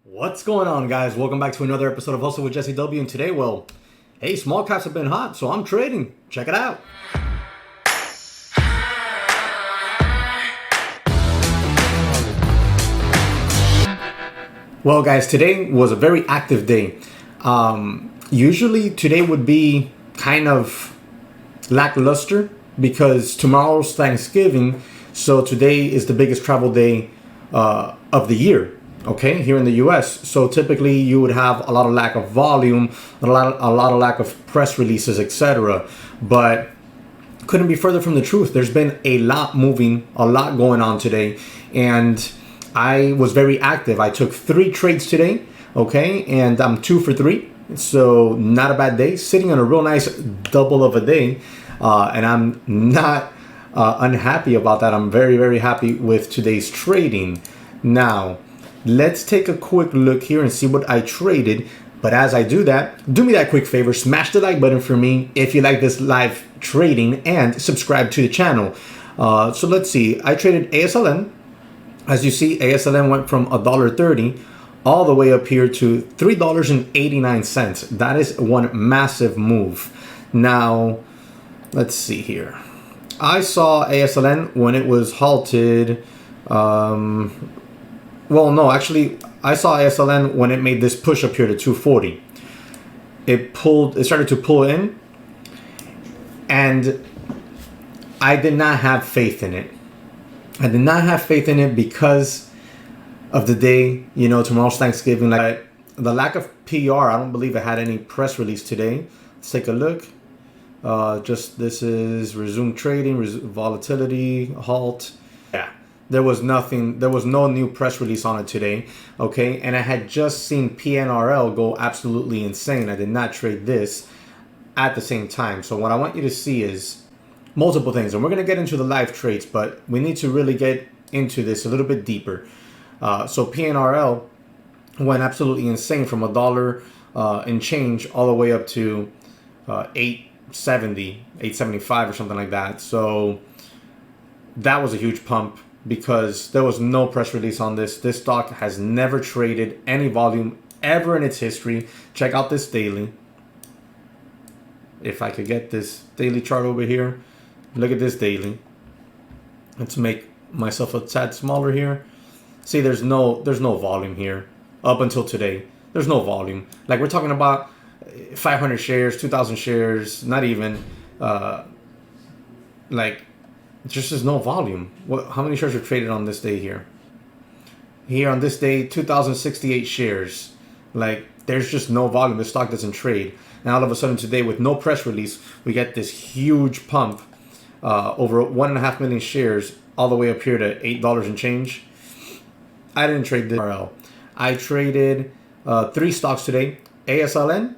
What's going on, guys? Welcome back to another episode of Hustle with JesseW. And today, well, hey, small caps have been hot, so I'm trading. Check it out. Well, guys, today was a very active day. Usually today would be kind of lackluster because tomorrow's Thanksgiving, so today is the biggest travel day of the year. Okay, here in the US. So typically you would have a lot of lack of volume, a lot of lack of press releases, etc. But couldn't be further from the truth. There's been a lot moving, a lot going on today, and I was very active. I took 3 trades today, okay, and I'm 2 for 3. So not a bad day, sitting on a real nice double of a day, and I'm not unhappy about that. I'm very, very happy with today's trading. Now, let's take a quick look here and see what I traded. But as I do that, do me that quick favor, smash the like button for me if you like this live trading and subscribe to the channel. So let's see, I traded ASLN. As you see, ASLN went from $1.30 all the way up here to $3.89. That is one massive move. Now, let's see here. I saw ASLN when it was halted. Well, no, actually, I saw ASLN when it made this push up here to 240. It started to pull in, and I did not have faith in it. I did not have faith in it because of the day, you know, tomorrow's Thanksgiving. Like the lack of PR, I don't believe it had any press release today. Let's take a look. This is resume trading, volatility, halt. Yeah. There was nothing, there was no new press release on it today, okay? And I had just seen PNRL go absolutely insane. I did not trade this at the same time. So what I want you to see is multiple things. And we're going to get into the live trades, but we need to really get into this a little bit deeper. So PNRL went absolutely insane from $1 and change all the way up to 870, 875 or something like that. So that was a huge pump, because there was no press release on this. This stock has never traded any volume ever in its history. Check out this daily. If I could get this daily chart over here, look at this daily. Let's make myself a tad smaller here. See, there's no volume here up until today. There's no volume. Like, we're talking about 500 shares, 2,000 shares, not even. Like, just is no volume. How many shares are traded on this day here? Here on this day, 2,068 shares. Like, there's just no volume. The stock doesn't trade. And all of a sudden today, with no press release, we get this huge pump over 1.5 million shares all the way up here to $8 and change. I didn't trade this RL. I traded 3 stocks today: ASLN,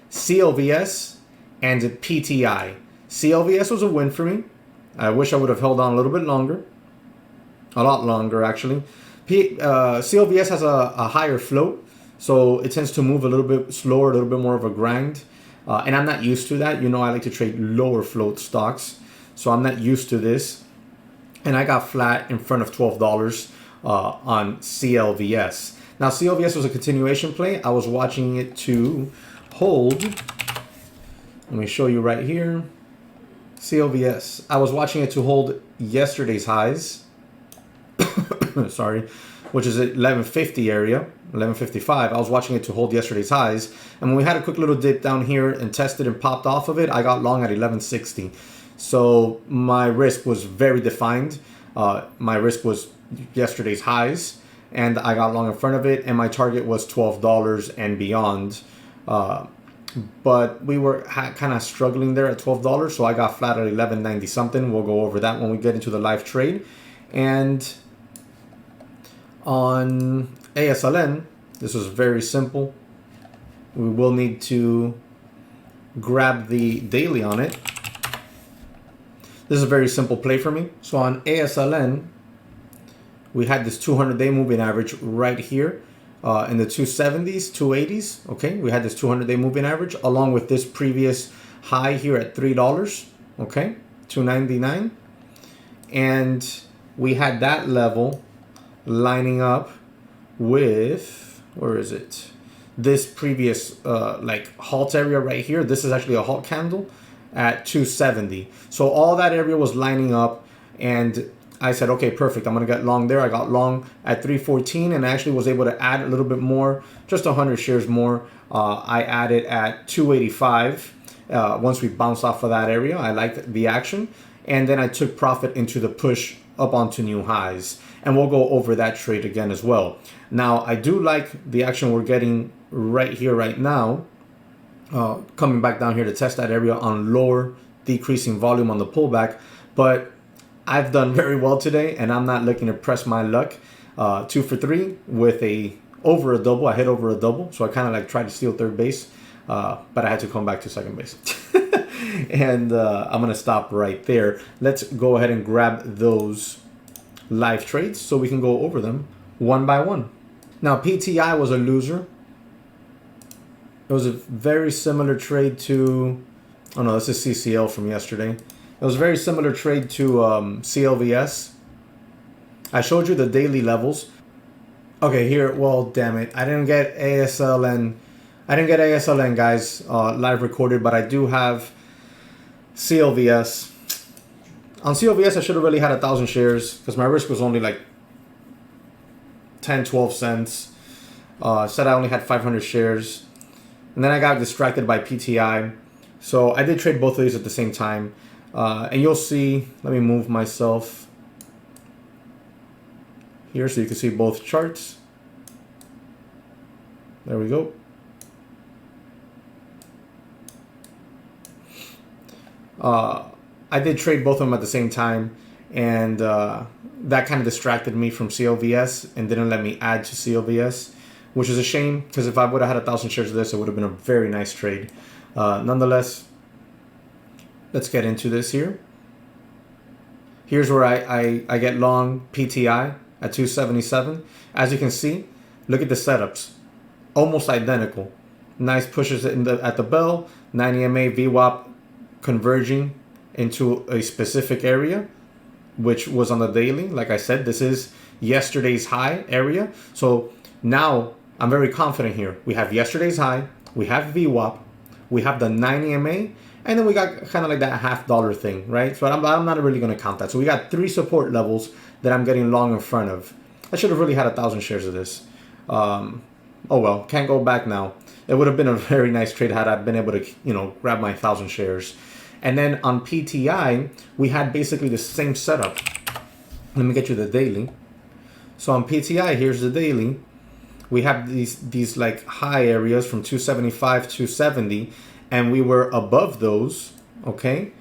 CLVS, and PTI. CLVS was a win for me. I wish I would have held on a little bit longer. A lot longer, actually. CLVS has a higher float, so it tends to move a little bit slower, a little bit more of a grind. And I'm not used to that. You know, I like to trade lower float stocks, so I'm not used to this. And I got flat in front of $12 on CLVS. Now, CLVS was a continuation play. I was watching it to hold. Let me show you right here. CLVS. I was watching it to hold yesterday's highs. Sorry, which is at 1150 area, 1155. I was watching it to hold yesterday's highs, and when we had a quick little dip down here and tested and popped off of it, I got long at 1160. So my risk was very defined. My risk was yesterday's highs, and I got long in front of it, and my target was $12 and beyond. But we were kind of struggling there at $12, so I got flat at 1190 something. We'll go over that when we get into the live trade. And on ASLN, this was very simple. We will need to grab the daily on it. This is a very simple play for me. So on ASLN, we had this 200-day moving average right here. In the 270s, 280s, okay? We had this 200-day moving average along with this previous high here at $3, okay? 299. And we had that level lining up with where is it? This previous like halt area right here. This is actually a halt candle at 270. So all that area was lining up, and I said, okay, perfect. I'm gonna get long there. I got long at 314, and I actually was able to add a little bit more, just 100 shares more. I added at 285. Once we bounced off of that area, I liked the action, and then I took profit into the push up onto new highs, and we'll go over that trade again as well. Now, I do like the action we're getting right here, right now, coming back down here to test that area on lower decreasing volume on the pullback, but I've done very well today, and I'm not looking to press my luck. 2 for 3 with over a double. I hit over a double, so I kind of like tried to steal third base, but I had to come back to second base. And I'm gonna stop right there. Let's go ahead and grab those live trades so we can go over them one by one. Now, PTI was a loser. It was a very similar trade to, oh no, this is CCL from yesterday. It was a very similar trade to CLVS. I showed you the daily levels. Okay, here, well, damn it. I didn't get ASLN. I didn't get ASLN, guys, live recorded, but I do have CLVS. On CLVS, I should have really had 1,000 shares because my risk was only like 10, 12 cents. Said I only had 500 shares. And then I got distracted by PTI. So I did trade both of these at the same time. And you'll see, let me move myself here so you can see both charts. There we go. I did trade both of them at the same time, and that kind of distracted me from CLVS and didn't let me add to CLVS, which is a shame because if I would have had 1,000 shares of this, it would have been a very nice trade. Nonetheless, let's get into this here. Here's where I get long PTI at 277. As you can see, look at the setups. Almost identical. Nice pushes at the bell. 90 MA VWAP converging into a specific area, which was on the daily. Like I said, this is yesterday's high area. So now I'm very confident here. We have yesterday's high. We have VWAP. We have the 90 MA. And then we got kind of like that $50 thing, right? So I'm not really going to count that. So we got 3 support levels that I'm getting long in front of. I should have really had 1,000 shares of this. Oh well, can't go back now. It would have been a very nice trade had I been able to, grab my 1,000 shares. And then on PTI, we had basically the same setup. Let me get you the daily. So on PTI, here's the daily. We have these like high areas from 275, 270. And we were above those, okay?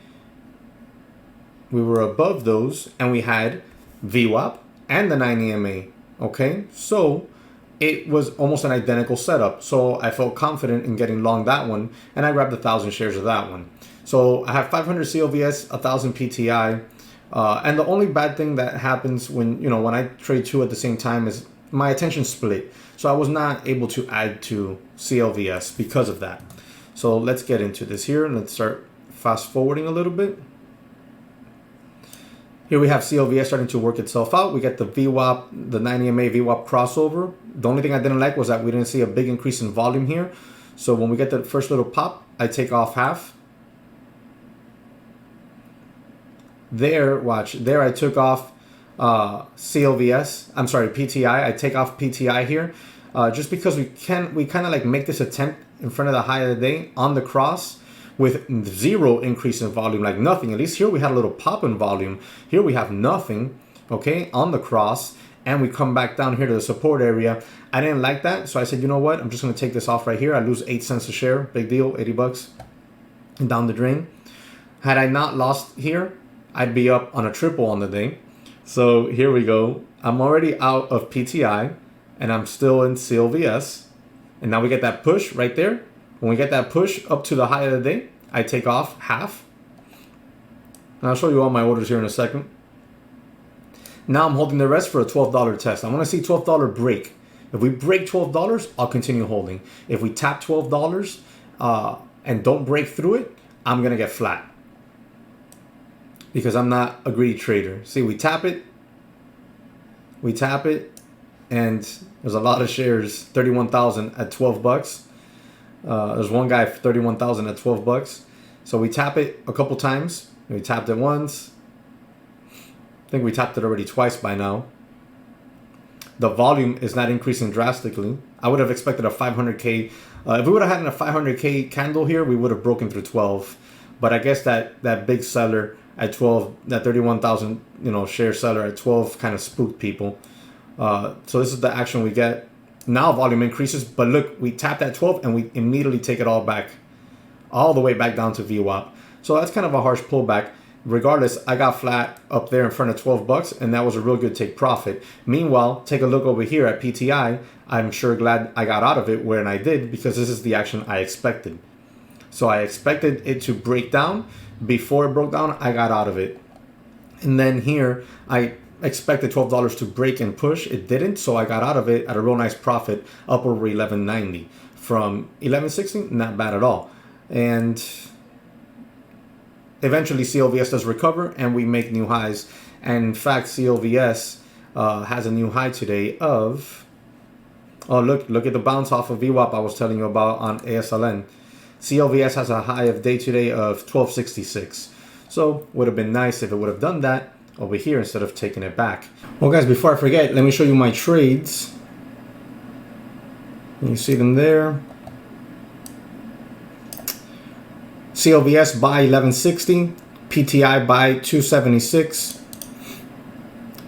We were above those, and we had VWAP and the 90 MA, okay? So it was almost an identical setup. So I felt confident in getting long that one, and I grabbed 1,000 shares of that one. So I have 500 CLVS, 1,000 PTI, and the only bad thing that happens when I trade two at the same time is my attention split. So I was not able to add to CLVS because of that. So let's get into this here, and let's start fast forwarding a little bit. Here we have CLVS starting to work itself out. We get the VWAP, the 90 MA VWAP crossover. The only thing I didn't like was that we didn't see a big increase in volume here. So when we get the first little pop, I take off half. There, watch, there I took off PTI. I take off PTI here just because we kind of like make this attempt in front of the high of the day on the cross with 0 increase in volume, like nothing. At least here we had a little pop in volume. Here we have nothing, okay, on the cross, and we come back down here to the support area. I didn't like that, so I said, you know what? I'm just going to take this off right here. I lose 8 cents a share. Big deal, 80 bucks down the drain. Had I not lost here, I'd be up on a triple on the day. So here we go. I'm already out of PTI, and I'm still in CLVS. And now we get that push right there. When we get that push up to the high of the day, I take off half. And I'll show you all my orders here in a second. Now I'm holding the rest for a $12 test. I want to see $12 break. If we break $12, I'll continue holding. If we tap $12 and don't break through it, I'm going to get flat. Because I'm not a greedy trader. See, we tap it, and There's a lot of shares, 31,000 at 12 bucks. There's one guy, 31,000 at 12 bucks. So we tap it a couple times. We tapped it once. I think we tapped it already twice by now. The volume is not increasing drastically. I would have expected a 500K. If we would have had a 500K candle here, we would have broken through 12. But I guess that big seller at 12, that 31,000 share seller at 12 kind of spooked people. So this is the action we get. Now volume increases, but look, we tap that 12 and we immediately take it all the way back down to VWAP. So that's kind of a harsh pullback. Regardless, I got flat up there in front of 12 bucks, and that was a real good take profit. Meanwhile, take a look over here at PTI. I'm sure glad I got out of it when I did, because this is the action I expected. So I expected it to break down. Before it broke down, I got out of it. And then here, I expected $12 to break and push. It didn't, so I got out of it at a real nice profit up over 11.90. From 11.60, not bad at all. And eventually CLVS does recover and we make new highs. And in fact, CLVS has a new high today of, oh, look at the bounce off of VWAP I was telling you about on ASLN. CLVS has a high of day today of 12.66. So would have been nice if it would have done that over here instead of taking it back. Well guys, before I forget, let me show you my trades. You see them there. CLVS buy 1160, PTI buy 276,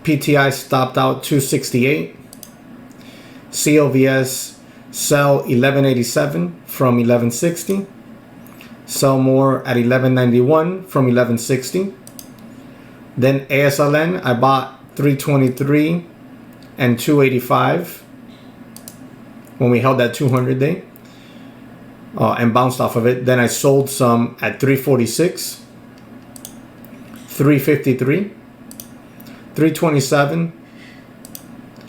PTI stopped out 268, CLVS sell 1187 from 1160, sell more at 1191 from 1160. Then ASLN, I bought 323 and 285 when we held that 200 day. And bounced off of it. Then I sold some at 346, 353, 327,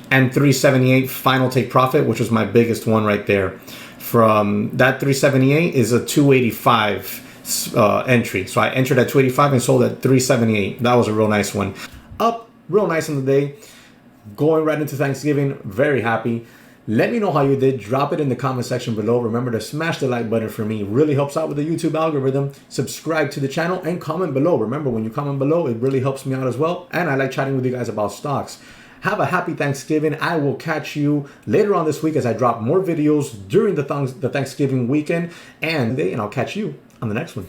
and 378 final take profit, which was my biggest one right there. From that 378 is a 285 entry. So I entered at 285 and sold at 378. That was a real nice one. Up real nice in the day. Going right into Thanksgiving. Very happy. Let me know how you did. Drop it in the comment section below. Remember to smash the like button for me. It really helps out with the YouTube algorithm. Subscribe to the channel and comment below. Remember, when you comment below, it really helps me out as well. And I like chatting with you guys about stocks. Have a happy Thanksgiving. I will catch you later on this week as I drop more videos during the Thanksgiving weekend. And I'll catch you on the next one.